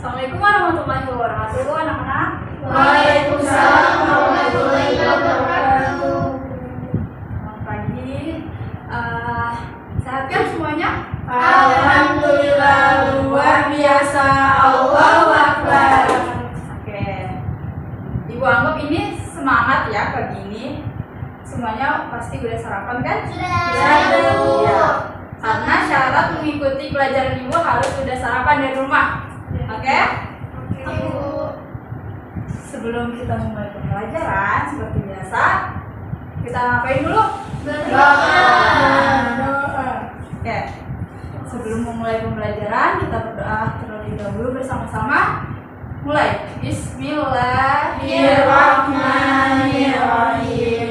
Assalamualaikum warahmatullahi wabarakatuh, anak-anak. Waalaikumsalam warahmatullahi wabarakatuh. Selamat pagi. Sehat kan semuanya? Alhamdulillah, luar biasa. Allahu Akbar. Oke. Ibu anggap ini semangat ya pagi ini. Semuanya pasti udah sarapan kan? Sudah, Bu. Iya. Karena syarat mengikuti pelajaran ibu harus sudah sarapan dari rumah. Oke? Sebelum kita memulai pembelajaran seperti biasa, kita ngapain dulu? Berdoa. Oke. Sebelum memulai pembelajaran, kita berdoa terlebih dahulu bersama-sama. Mulai. Bismillahirrahmanirrahim.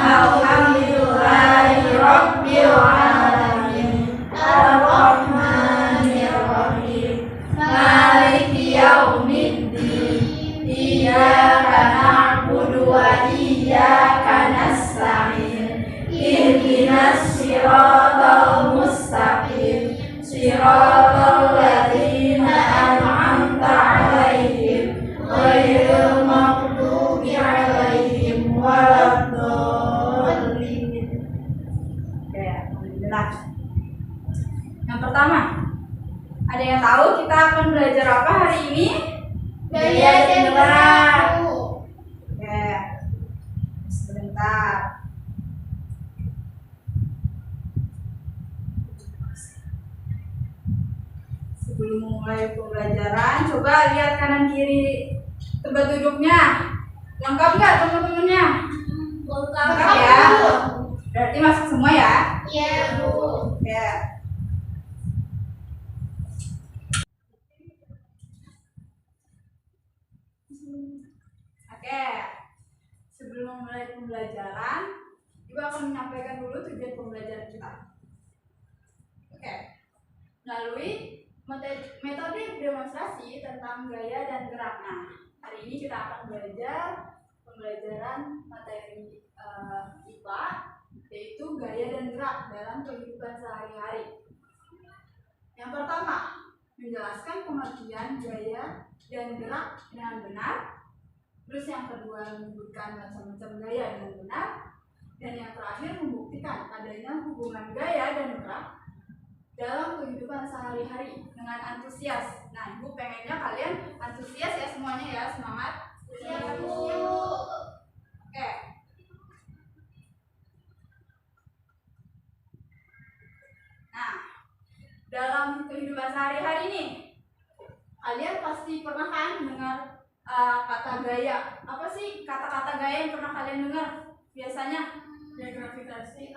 Alhamdulillahirabbil alamin. Arrahmanirrahim. Maliki yaumiddin. Iyyaka na'budu wa iyyaka nasta'in. Ihdinas siratal mustaqim. Siratal ladzina an'amta 'alaihim ghairil maghdubi 'alaihim waladdallin. Oke, alhamdulillah. Yang pertama, ada yang tahu kita akan belajar apa hari ini? Gaya dan gerak. Oke, sebentar. Sebelum mulai pembelajaran, coba lihat kanan kiri tempat duduknya. Lengkap nggak teman-temannya? Lengkap ya. Berarti masuk semua ya? Iya, Bu. Oke. Oke. Sebelum memulai pembelajaran, Ibu akan menyampaikan dulu tujuan pembelajaran kita. Oke. Melalui metode demonstrasi tentang gaya dan gerak. Nah, hari ini kita akan belajar pembelajaran materi IPA, yaitu gaya dan gerak dalam kehidupan sehari-hari. Yang pertama, menjelaskan pengertian gaya dan gerak dengan benar. Terus yang kedua, menyebutkan macam-macam gaya dengan benar. Dan yang terakhir, membuktikan adanya hubungan gaya dan gerak dalam kehidupan sehari-hari dengan antusias. Nah, Ibu pengennya kalian antusias ya semuanya ya, semangat. Iya, Bu. Oke. Nah, dalam kehidupan sehari-hari ini, kalian pasti pernah kan dengar kata gaya. Apa sih kata-kata gaya yang pernah kalian dengar biasanya? Gaya gravitasi.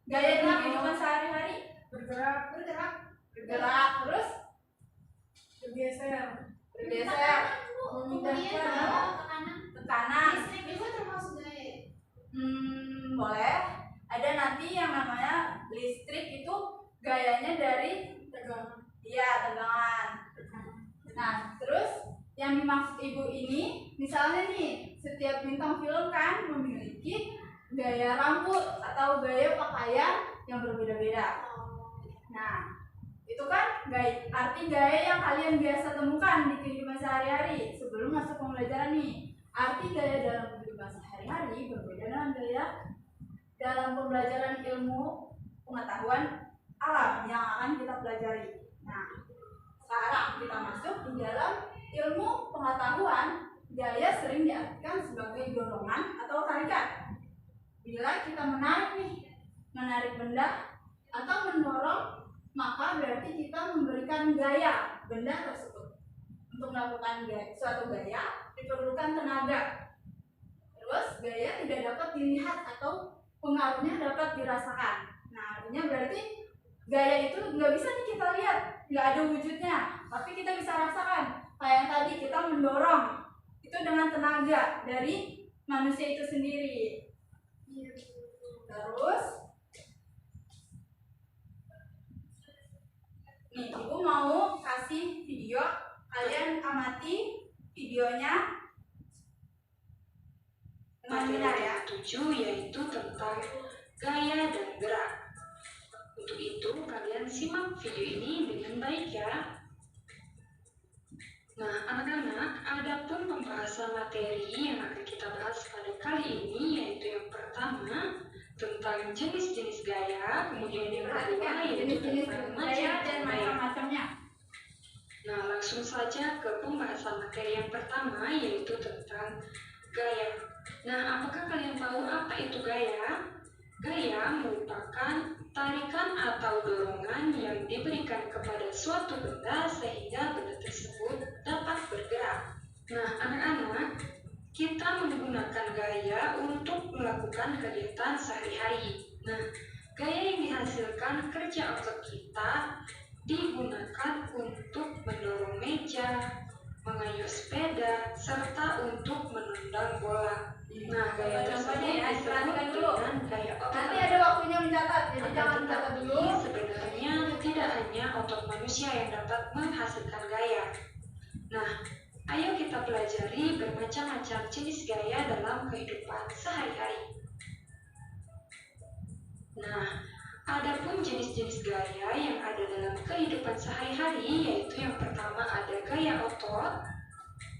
Gaya dalam kehidupan sehari-hari. Bergerak. Terus Bergeser. bergeser, Tekanan. tekanan. Listrik itu termasuk gaya. Boleh. Ada nanti yang namanya listrik itu gayanya dari Tegangan. iya tegangan. Nah, terus yang dimaksud Ibu ini, misalnya nih, setiap bintang film kan memiliki gaya rambut atau gaya pakaian yang berbeda-beda. Nah, itu kan arti gaya yang kalian biasa temukan di kehidupan sehari-hari. Sebelum masuk pembelajaran nih, arti gaya dalam kehidupan sehari-hari berbeda dengan gaya dalam pembelajaran ilmu pengetahuan alam yang akan kita pelajari. Nah, sekarang kita masuk di dalam ilmu pengetahuan. Gaya sering diartikan sebagai dorongan atau tarikan. Bila kita menarik benda atau mendorong, maka berarti kita memberikan gaya benda tersebut. Untuk melakukan suatu gaya diperlukan tenaga. Terus gaya tidak dapat dilihat atau pengaruhnya dapat dirasakan. Nah, artinya berarti gaya itu nggak bisa nih kita lihat, nggak ada wujudnya, tapi kita bisa rasakan. Kayak yang tadi kita mendorong, itu dengan tenaga dari manusia itu sendiri. Terus nih, Ibu mau kasih video, kalian amati videonya dengan benar ya. 7 yaitu tentang gaya dan gerak. Untuk itu kalian simak video ini dengan baik ya. Nah, anak-anak, ada pun pembahasan materi yang akan kita bahas pada kali ini, yaitu yang pertama tentang jenis-jenis gaya, kemudian yang kedua Perhatikan yaitu jenis-jenis tentang gaya dan gaya. macam-macamnya. Nah, langsung saja ke pembahasan materi yang pertama, yaitu tentang gaya. Nah, apakah kalian tahu apa itu gaya? Gaya merupakan tarikan atau dorongan yang diberikan kepada suatu benda sehingga benda tersebut dapat bergerak. Nah, anak-anak, kita menggunakan gaya untuk melakukan kegiatan sehari-hari. Nah, gaya yang dihasilkan kerja otot kita digunakan untuk mendorong meja, mengayuh sepeda, serta untuk menendang bola. Nah, gaya tersebut ya, disebut perhatikan dulu. dengan gaya otot. Nanti ada waktunya mencatat, jadi Akan jangan catat tetapi, dulu. sebenarnya tidak hanya otot manusia yang dapat menghasilkan gaya. Nah, ayo kita pelajari bermacam-macam jenis gaya dalam kehidupan sehari-hari. Nah, adapun jenis-jenis gaya yang ada dalam kehidupan sehari-hari, yaitu yang pertama ada gaya otot,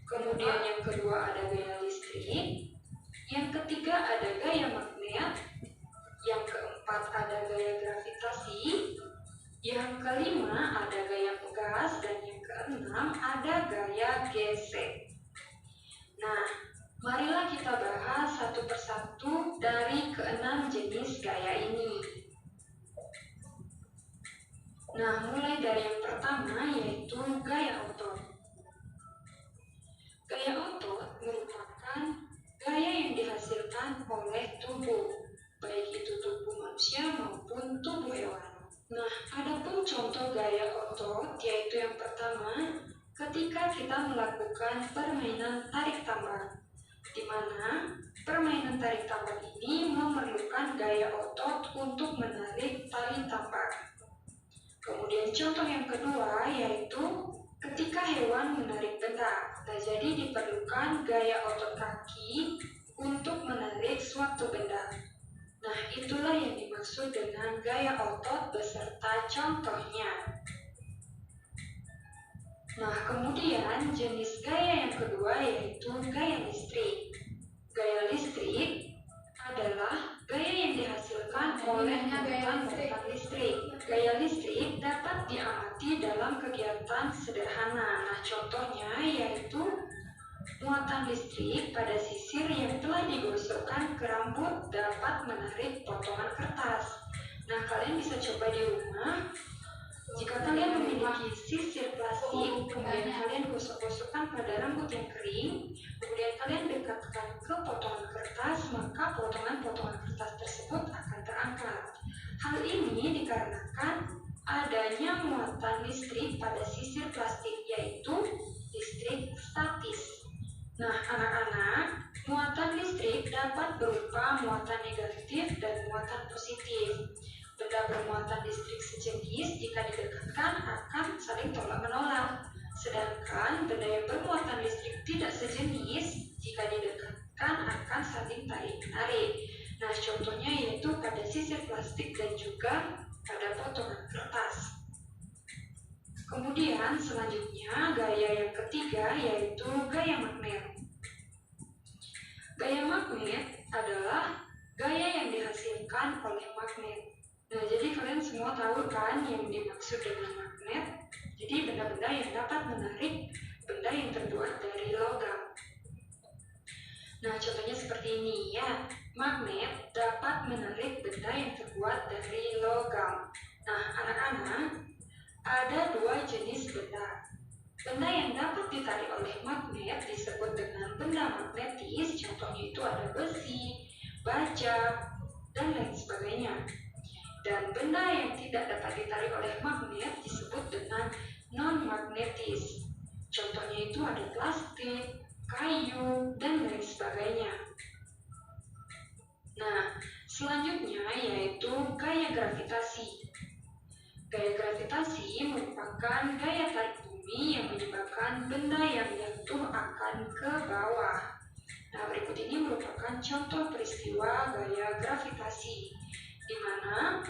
kemudian yang kedua ada gaya listrik, yang ketiga ada gaya magnet, yang keempat ada gaya gravitasi, yang kelima ada gaya pegas, dan yang keenam ada gaya gesek. Nah, marilah kita bahas satu persatu dari keenam jenis gaya ini. Nah, mulai dari yang pertama yaitu gaya otot. Gaya otot merupakan gaya yang dihasilkan oleh tubuh, baik itu tubuh manusia maupun tubuh hewan. Nah, adapun contoh gaya otot yaitu yang pertama, ketika kita melakukan permainan tarik tambang, di mana permainan tarik tambang ini memerlukan gaya otot untuk menarik tali tambang. Kemudian contoh yang kedua yaitu ketika hewan menarik benda. Nah, jadi diperlukan gaya otot kaki untuk menarik suatu benda. Nah, itulah yang dimaksud dengan gaya otot beserta contohnya. Nah, kemudian jenis gaya yang kedua yaitu gaya listrik. Gaya listrik adalah gaya yang dihasilkan oleh muatan listrik. Gaya listrik dapat diamati dalam kegiatan sederhana. Nah, contohnya yaitu muatan listrik pada sisir yang telah digosokkan ke rambut dapat menarik potongan kertas. Nah, kalian bisa coba di rumah. Jika kalian memiliki sisir plastik, kemudian kalian gosok-gosokkan pada rambut yang kering, kemudian kalian dekatkan ke potongan kertas, maka potongan-potongan kertas tersebut akan terangkat. Hal ini dikarenakan adanya muatan listrik pada sisir plastik, yaitu listrik statis. Nah, anak-anak, muatan listrik dapat berupa muatan negatif dan muatan positif. Benda bermuatan listrik sejenis jika didekatkan akan saling tolak-menolak. Sedangkan benda yang bermuatan listrik tidak sejenis jika didekatkan akan saling tarik-menarik. Nah, contohnya yaitu pada sisir plastik dan juga pada potongan kertas. Kemudian selanjutnya gaya yang ketiga yaitu gaya magnet. Gaya magnet adalah gaya yang dihasilkan oleh magnet. Nah, jadi kalian semua tahu kan yang dimaksud dengan magnet? Jadi benda-benda yang dapat menarik benda yang terbuat dari logam. Nah, contohnya seperti ini ya. Magnet dapat menarik benda yang terbuat dari logam. Nah, anak-anak, ada dua jenis benda. Benda yang dapat ditarik oleh magnet disebut dengan benda magnetis. Contohnya itu ada besi, baja, dan lain sebagainya. Dan benda yang tidak dapat ditarik oleh magnet disebut dengan non-magnetis. Contohnya itu ada plastik, kayu, dan lain sebagainya. Nah, selanjutnya yaitu gaya gravitasi. Gaya gravitasi merupakan gaya tarik bumi yang menyebabkan benda yang jatuh akan ke bawah. Nah, berikut ini merupakan contoh peristiwa gaya gravitasi, di mana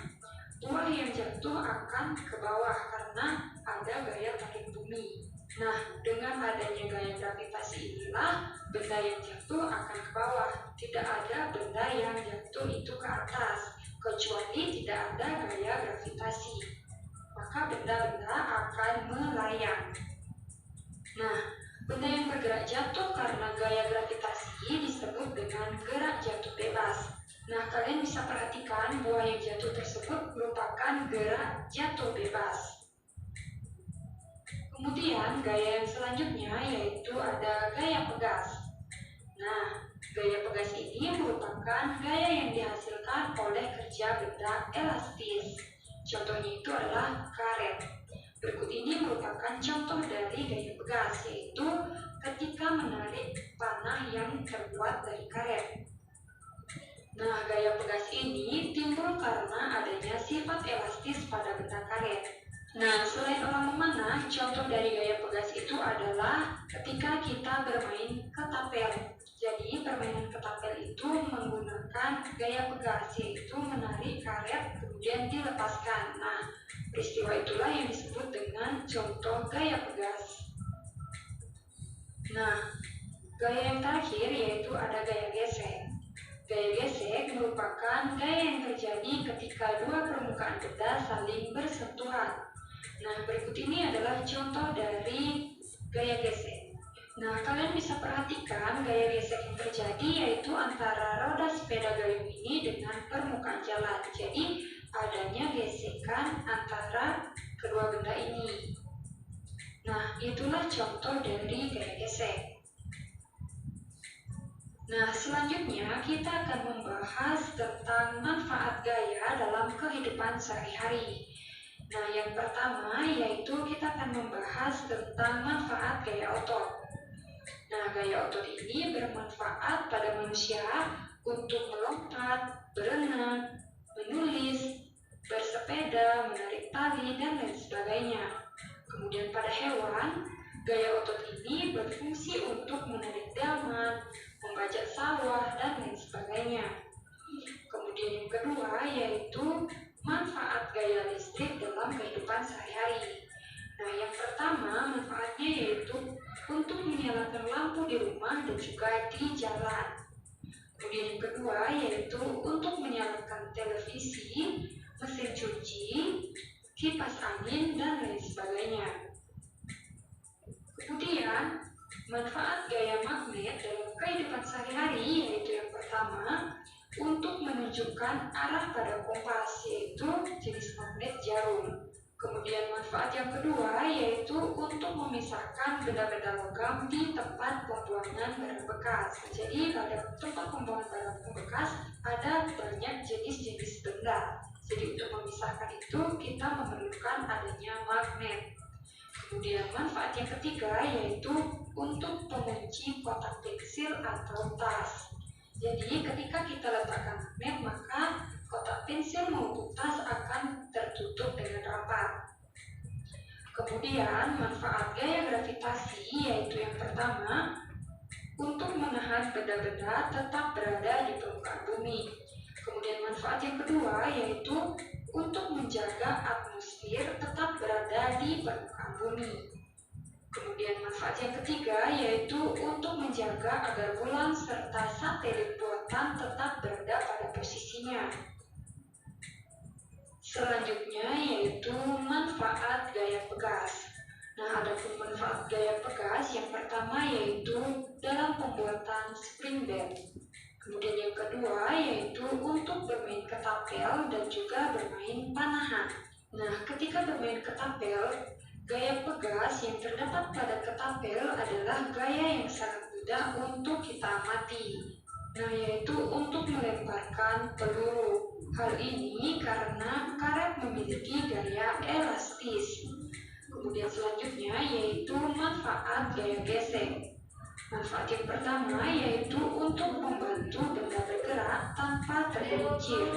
buah yang jatuh akan ke bawah karena ada gaya tarik bumi. Nah, dengan dengan adanya gaya gravitasi inilah benda yang jatuh akan ke bawah. Tidak ada benda yang jatuh itu ke atas, kecuali tidak ada gaya gravitasi. Maka benda-benda akan melayang. Nah, benda yang bergerak jatuh karena gaya gravitasi disebut dengan gerak jatuh bebas. Nah, kalian bisa perhatikan buah yang jatuh tersebut merupakan gerak jatuh bebas. Kemudian, gaya yang selanjutnya yaitu ada gaya pegas. Nah, gaya pegas ini merupakan gaya yang dihasilkan oleh kerja benda elastis. Contohnya itu adalah karet. Berikut ini merupakan contoh dari gaya pegas, yaitu ketika menarik panah yang terbuat dari karet. Nah, gaya pegas ini timbul karena adanya sifat elastis pada benda karet. Nah, selain orang memanah, contoh dari gaya pegas itu adalah ketika kita bermain ketapel. Jadi, permainan ketapel itu menggunakan gaya pegas, yaitu menarik karet kemudian dilepaskan. Nah, peristiwa itulah yang disebut dengan contoh gaya pegas. Nah, gaya yang terakhir yaitu ada gaya gesek. Gaya gesek merupakan gaya yang terjadi ketika dua permukaan benda saling bersentuhan. Nah, berikut ini adalah contoh dari gaya gesek. Nah, kalian bisa perhatikan gaya gesek yang terjadi yaitu antara roda sepeda gayung ini dengan permukaan jalan. Jadi, adanya gesekan antara kedua benda ini. Nah, itulah contoh dari gaya gesek. Nah, selanjutnya kita akan membahas tentang manfaat gaya dalam kehidupan sehari-hari. Nah, yang pertama yaitu kita akan membahas tentang manfaat gaya otot. Nah, gaya otot ini bermanfaat pada manusia untuk melompat, berenang, menulis, bersepeda, menarik tali, dan lain sebagainya. Kemudian pada hewan, gaya otot ini berfungsi untuk menarik delman, membajak sawah, dan lain sebagainya. Kemudian yang kedua yaitu manfaat gaya listrik dalam kehidupan sehari-hari. Nah, yang pertama manfaatnya yaitu untuk menyalakan lampu di rumah dan juga di jalan. Kemudian yang kedua yaitu untuk menyalakan televisi, mesin cuci, kipas angin, dan lain sebagainya. Kemudian manfaat gaya magnet dalam kehidupan sehari-hari yaitu yang pertama untuk menunjukkan arah pada kompas, yaitu jenis magnet jarum. Kemudian manfaat yang kedua yaitu untuk memisahkan benda-benda logam di tempat pembuangan barang bekas. Jadi pada tempat pembuangan barang bekas ada banyak jenis-jenis benda. Jadi untuk memisahkan itu kita memerlukan adanya magnet. Kemudian manfaat yang ketiga yaitu untuk pengunci kotak pensil atau tas. Jadi ketika kita letakkan magnet maka kotak pensil maupun tas akan tertutup dengan rapat. Kemudian manfaat gaya gravitasi yaitu yang pertama untuk menahan benda-benda tetap berada di permukaan bumi. Kemudian manfaat yang kedua yaitu untuk menjaga atmosfer tetap berada di permukaan bumi. Kemudian manfaat yang ketiga yaitu untuk menjaga agar bulan serta satelit buatan tetap berada pada posisinya. Selanjutnya yaitu manfaat gaya pegas. Nah, ada pun manfaat gaya pegas yang pertama yaitu dalam pembuatan spring bed. Kemudian yang kedua yaitu untuk bermain ketapel dan juga bermain panahan. Nah, ketika bermain ketapel, gaya pegas yang terdapat pada ketapel adalah gaya yang sangat mudah untuk kita amati. Nah, yaitu untuk melemparkan peluru. Hal ini karena karet memiliki gaya elastis. Kemudian selanjutnya yaitu manfaat gaya gesek. Manfaat yang pertama yaitu untuk membantu benda bergerak tanpa tergelincir.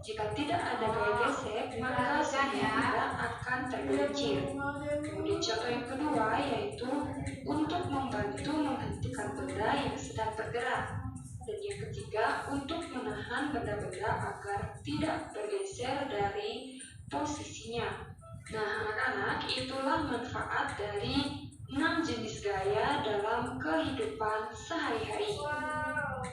Jika tidak ada gaya gesek, maka benda akan tergelincir. Kemudian contoh yang kedua yaitu untuk membantu menghentikan benda yang sedang bergerak. Dan yang ketiga untuk menahan benda-benda agar tidak bergeser dari posisinya. Nah, anak-anak, itulah manfaat dari 6 jenis gaya dalam kehidupan sehari-hari. Wow.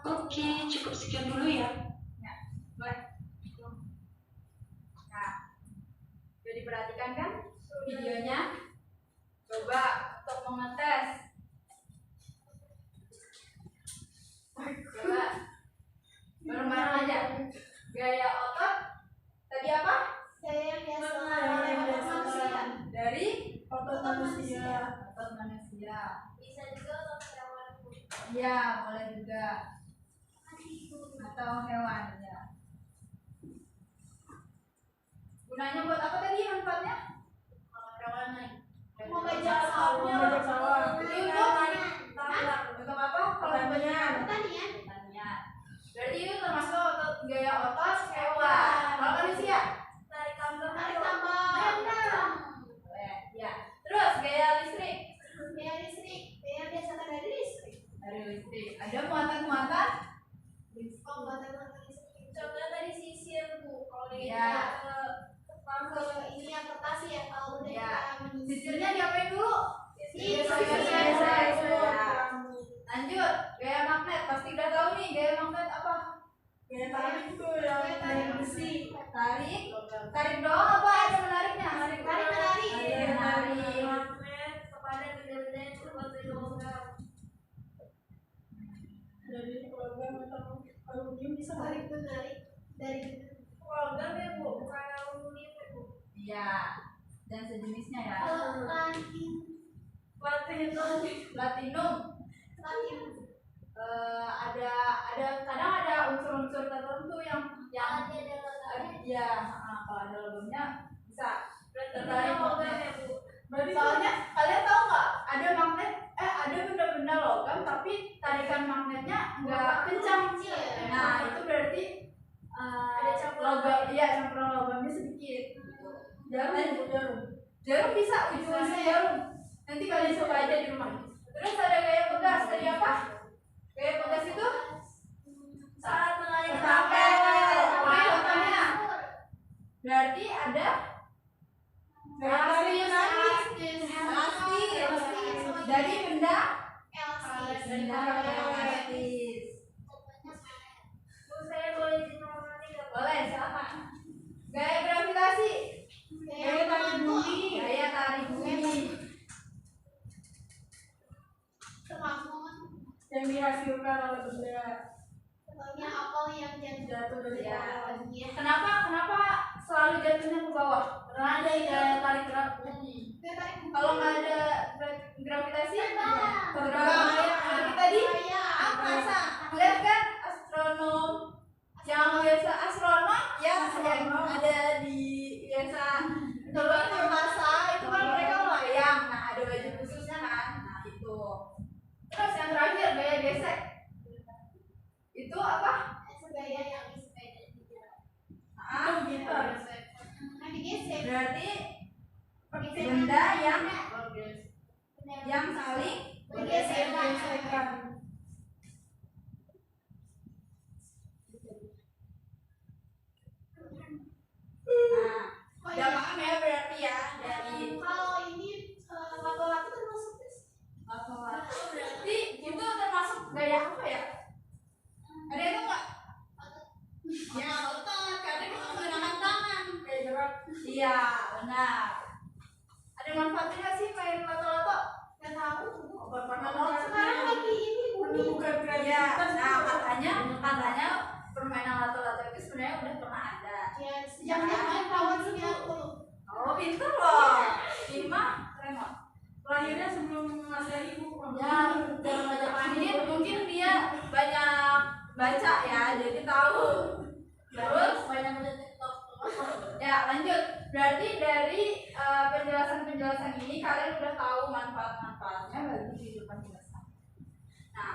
Oke, cukup sekian dulu ya. Ya, boleh. Nah, udah diperhatikan kan videonya? Coba untuk mengetes. Coba bareng-bareng aja. Gaya otot tadi apa? Saya yang biasa. Dari Otot manusia. otot manusia. Bisa juga otot hewan. Iya, boleh juga. Atau hewan ya. Gunanya buat apa tadi manfaatnya? Hewan lain. Membajak sawah. Untuk apa? Pertanian. Pertanian. Berarti itu termasuk otot gaya otot hewan. Kalau manusia? Tarik tambang. Boleh. Ya. Terus gaya listrik. Biaya listrik. Biaya biasakan dari listrik. Dari listrik. Ada muatan-muatan? Contohnya tadi sisir, Bu. Kalau Iya. ke ini yang kertas ya, kalau udah Ya. kita menyisir. Sisirnya diapain dulu? Sisir. Lanjut, gaya magnet. Pasti udah tahu nih gaya magnet apa? Gaya tarik itu yang tarik besi. Tarik doang apa ada menariknya? Tarik. Ada menarik. Magnet kepada benda-benda yang terbuat dari logam. Dari logam atau aluminium bisa tarik menarik dari logam ya, Bu, bukan aluminium ya, Bu. Iya. Dan sejenisnya ya. Platinum. Ada kadang ada unsur-unsur tertentu yang ya kalau ada logonya bisa tertarik magnet. Soalnya kalian tahu nggak ada magnet ada benda-benda logam tapi tarikan magnetnya nggak kencang. Nah itu berarti Ada campuran logam campuran logamnya sedikit. Jarum bisa ujungnya jarum. Nanti kalian coba aja di rumah. Terus ada gaya pegas tadi apa? Gaya pegas itu Saat melayani Ketapel. Oke, contohnya. Berarti ada elastis dari benda elastis. Bu, saya boleh izin ngomong nggak, Bu? Boleh, silakan. Gaya gravitasi. Gaya tarik bumi. Gaya tarik bumi. Yang dihasilkan oleh benda. Contohnya apel yang jatuh dari Ya. pohon. Kenapa selalu jatuhnya ke bawah? Karena ada gaya tarik bumi. Kalau nggak ada gravitasi, terbang. Lagi tadi angkasa. Lihat kan astronom yang biasa astronom yang ada di biasa terbang ke angkasa itu kan mereka melayang. Nah ada baju khususnya kan. Nah itu. Terus yang terakhir gaya gesek. Itu apa? Gaya yang sepeda juga. Gitar. Digesek. Berarti benda yang saling Bergesekan. Udah paham ya berarti ya dari Kalau ini lato-lato termasuk lato-lato berarti itu termasuk gaya apa ya? Ada itu nggak? Ya otot karena kita menggunakan tangan kayak gerak. Iya benar. Ada manfaatnya nggak sih main lato-lato? Nggak tahu. Sekarang lagi ini bukan ya. Nah katanya permainan lato-lato itu sebenarnya udah pernah ada. Ya, sejak zaman kawan sini aku. Oh pintar loh. Lima keren loh. Lahirnya sebelum Masehi, Bu. Ya, dalam bacaan ini mungkin dia banyak baca ya, jadi tahu. Terus banyak baca TikTok. Ya, lanjut. Berarti dari penjelasan-penjelasan ini kalian udah tahu manfaat-manfaatnya bagi kehidupan kita. Nah,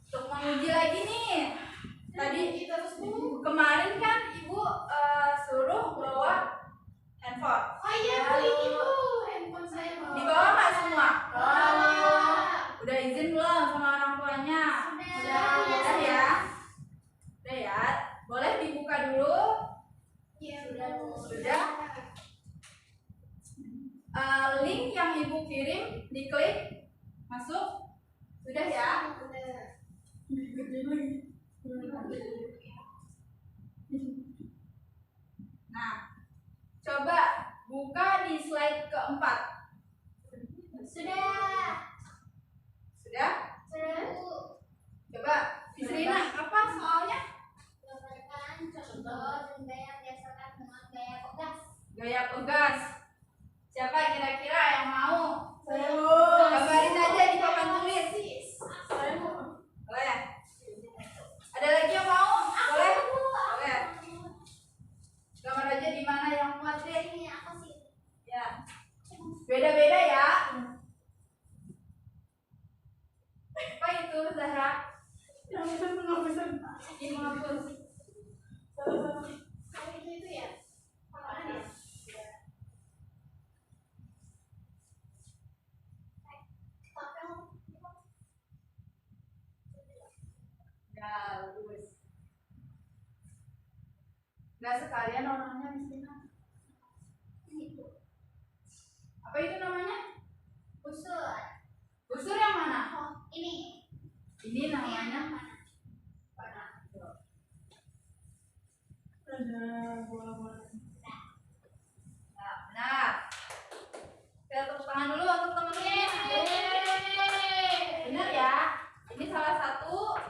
untuk menguji lagi nih. Tadi kemarin kan Ibu suruh bawa handphone. Oh iya, Bu, ini Bu, handphone saya bawa. Dibawa nggak semua? Bawa. Udah izin belum sama orang tuanya? Udah ya. Udah ya. Boleh dibuka dulu. Iya, sudah. Sudah. Ibu kirim, diklik, masuk. Sudah ya? Nah, coba buka di slide keempat. Sudah. Sudah? Coba, Bisrina, apa soalnya? Gambarkan contoh benda yang biasakan dengan gaya pegas. Gaya pegas. Siapa kira-kira yang mau? Saya Gambarin aja di papan tulis. Saya mau. Boleh? Ada lagi yang mau? Boleh? Boleh. Gambar aja di mana yang muat deh. Ini apa sih? Ya. Beda-beda ya. Apa itu, Zahra? Yang bisa menghapuskan. Ini menghapus. Itu ya? Apaan ya? Ya, bagus. Nggak sekalian orangnya di sini. Apa itu namanya? Busur. Busur yang mana? Oh, ini. Ini namanya. Ada bola-bola. Nah, benar. Kita tepuk tangan dulu untuk teman-teman. Benar ya? Ini salah satu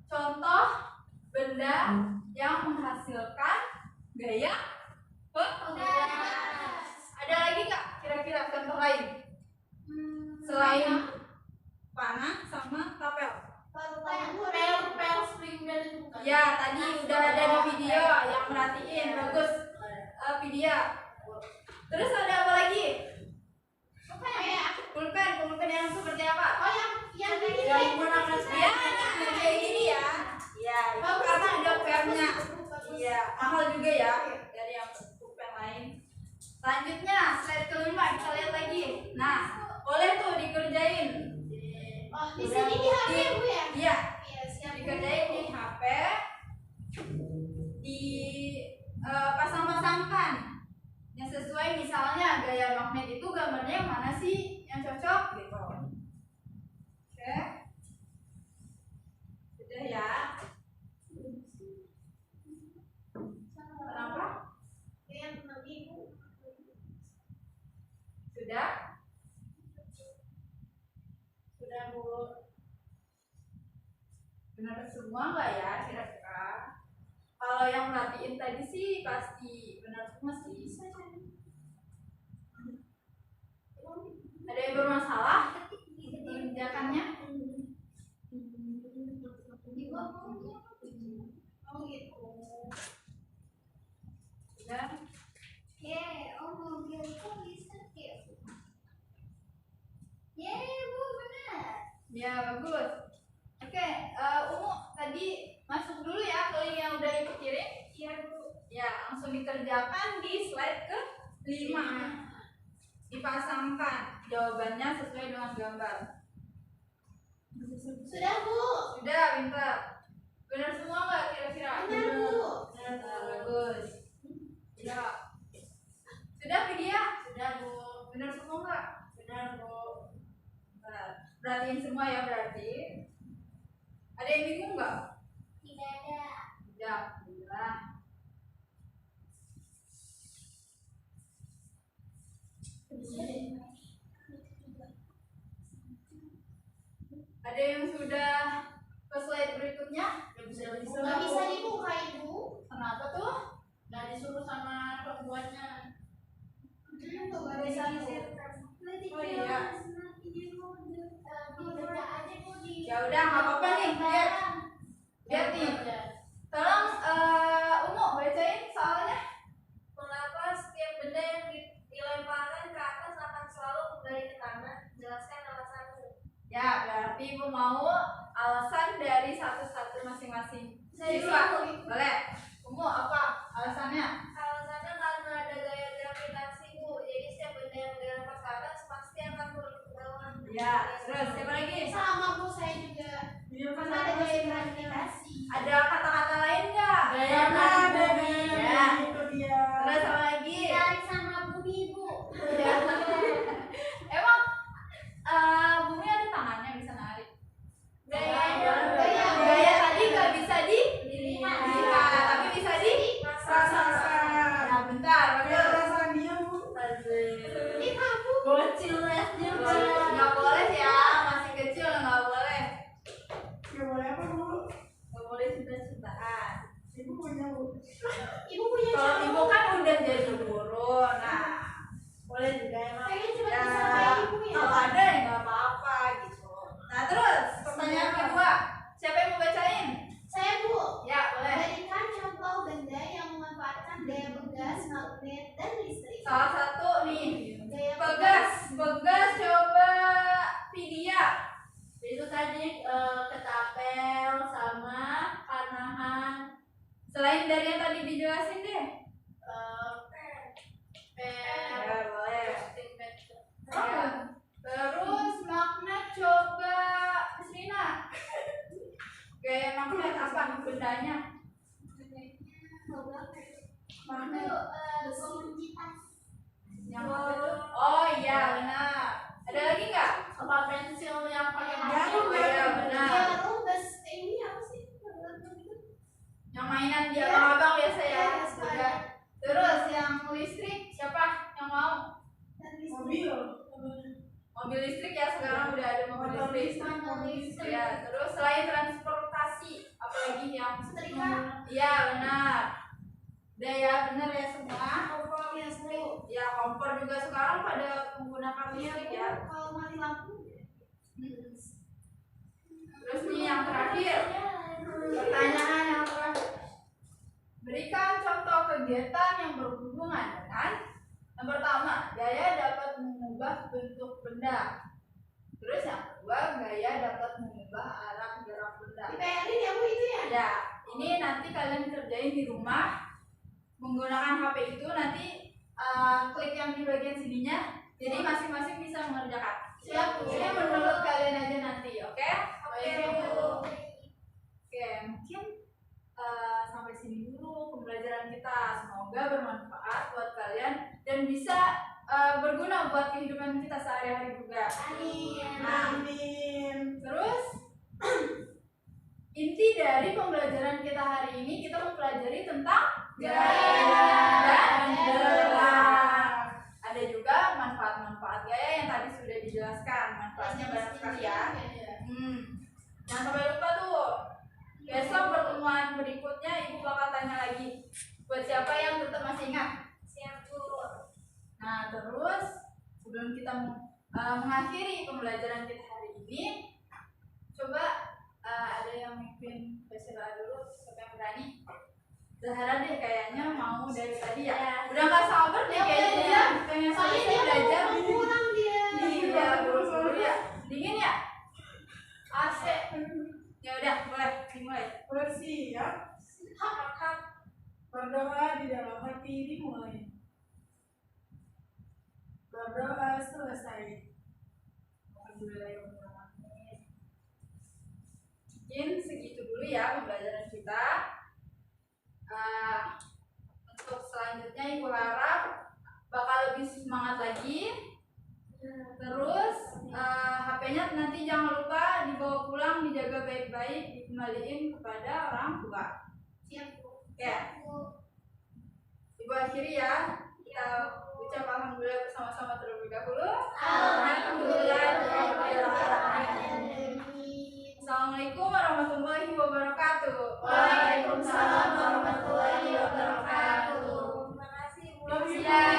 contoh benda yang menghasilkan gaya pegas. Ada lagi Kak? Kira-kira contoh lain selain panah sama tapel? Pel spring bed itu bukan? Ya, tadi udah ada di video yang merhatiin, bagus. Video. Terus ada apa lagi? Pulpen yang seperti apa? Oh, yang gini. Yang warna ya, kayak gini ya. Ya, itu karena ada pernya. Iya, mahal juga ya dari yang pulpen lain. Selanjutnya, slide kelima kita lihat lagi. Nah, boleh tuh dikerjain. Oh, di sini di HP ya, Bu ya? Iya, Iya, siap. dikerjain di HP. Di pasang-pasangkan yang sesuai, misalnya gaya magnet itu gambarnya yang mana sih yang cocok gitu. Oke, sudah ya. Kenapa? Yang nanti Bu. Sudah? Sudah Bu. Benar semua nggak ya kira-kira? Kalau yang merhatiin tadi sih pasti benar semua sih. Ada yang bermasalah mengerjakannya? Oh gitu. Sudah? Mobil kok bisa gitu? Bu, benar. Ya, bagus. Oke, Umu tadi masuk dulu ya ke link yang udah Ibu kirim. Iya, Bu. Ya, langsung dikerjakan di slide ke-5. Dipasangkan jawabannya sesuai dengan gambar. Sudah, Bu. Sudah, pintar. Benar semua nggak kira-kira? Benar, Bu. Benar, bagus. Ya. Sudah, Vidya? Sudah, Bu. Benar semua nggak? Benar, Bu. Benar. Perhatiin semua ya berarti. Ada yang bingung nggak? Tidak ada. Tidak, benar. Ada yang sudah ke slide berikutnya? Nggak bisa dibuka, Ibu. Kenapa tuh? Nggak disuruh sama pembuatnya. Tuh nggak bisa disertakan. Oh iya. Ya udah, nggak apa-apa nih. Lihat nih. Tolong Umu bacain soalnya. Mengapa setiap benda yang dilemparkan ke atas akan selalu kembali ke tanah? Jelaskan alasannya. Ya, berarti Ibu mau alasan dari satu-satu masing-masing Saya siswa. dulu. Boleh. Umu apa alasannya? Alasannya karena ada gaya gravitasi, Bu. Jadi setiap benda yang dilempar ke atas pasti akan turun ke bawah. Ya, terus siapa lagi? Sama, Bu, saya juga. Karena ada gaya gravitasi. Ada kata-kata lain nggak? Gaya bumi. Ya. itu dia. Terus apa lagi? Dari sama bumi, Bu. Ya. Emang Nggak boleh ya, masih kecil nggak boleh. Gak boleh apa Bu? Nggak boleh cinta-cintaan. Ibu punya Bu. Ibu punya Kalau cowok. ibu kan udah jadi guru, nah boleh juga emang. Pengen cuma Ya, bisa sama ibu ya. kalau ada ya nggak apa-apa gitu. Nah terus pertanyaan kedua, siapa yang mau bacain? Saya Bu. Ya boleh. Berikan contoh benda yang memanfaatkan daya pegas, magnet, dan listrik. Salah satu nih, Daya pegas coba Vidya. Itu tadi ketapel sama panahan. Selain dari yang tadi dijelasin deh. Ya boleh. Ya. Terus magnet coba Kristina. Gaya magnet apa bendanya? Magnet. pengunci tas. Yang apa itu? Oh iya benar. Ada lagi nggak? Apa pensil yang pakai magnet? Oh iya benar. Jarum, bas ini apa sih? Yang mainan di abang-abang biasa ya. Iya, Juga. Terus yang listrik siapa yang mau? Dan listrik. Mobil. Mobil listrik ya, sekarang udah ada mobil Motor listrik. Motor listrik. Ya, terus selain transportasi apalagi yang Setrika. Iya benar. Udah ya benar ya semua. Kompor listrik. Ya kompor juga sekarang pada menggunakan listrik ya. Kalau mati lampu. Terus nih yang terakhir, pertanyaan yang terakhir. Berikan contoh kegiatan yang berhubungan dengan yang pertama, gaya dapat mengubah bentuk benda. Terus yang kedua, gaya dapat mengubah arah gerak benda. Diperin ya Bu itu ya? Ya, ini nanti kalian kerjain di rumah menggunakan HP itu nanti klik yang di bagian sininya. Jadi masing-masing bisa mengerjakan. Siap, Bu. Ini menurut kalian aja nanti, oke? Oke Bu. Oke, mungkin sampai sini dulu pembelajaran kita. Semoga bermanfaat buat kalian dan bisa berguna buat kehidupan kita sehari-hari juga. Amin. Amin. Terus inti dari pembelajaran kita hari ini kita mempelajari tentang gaya dan gerak. Ada juga manfaat-manfaat gaya yang tadi sudah dijelaskan. Manfaatnya banyak sekali ya. Jangan sampai lupa tuh. Besok pertemuan berikutnya ibu bakal tanya lagi buat siapa yang tetap masih ingat. Siap Bu. Nah terus sebelum kita mengakhiri pembelajaran kita hari ini, coba ada yang mimpin baca dulu, siapa yang berani? Zahara deh kayaknya mau dari tadi ya. Udah nggak sabar deh kayaknya dia pengen Soalnya selesai dia belajar. mau pulang dia. Iya buru-buru ya. Dingin ya? AC. Ya udah boleh dimulai. Bersiap. Hak. Berdoa di dalam hati dimulai. Berdoa selesai. Mungkin segitu dulu ya pembelajaran kita. Untuk selanjutnya ibu harap bakal lebih semangat lagi. Terus HP-nya nanti jangan lupa dibawa pulang, dijaga baik-baik, dikembaliin kepada orang tua. Siap Bu. Ya. Ibu akhiri ya. Kita ucap alhamdulillah bersama-sama terlebih dahulu. Assalamualaikum warahmatullahi wabarakatuh. Waalaikumsalam warahmatullahi wabarakatuh. Terima kasih Bu.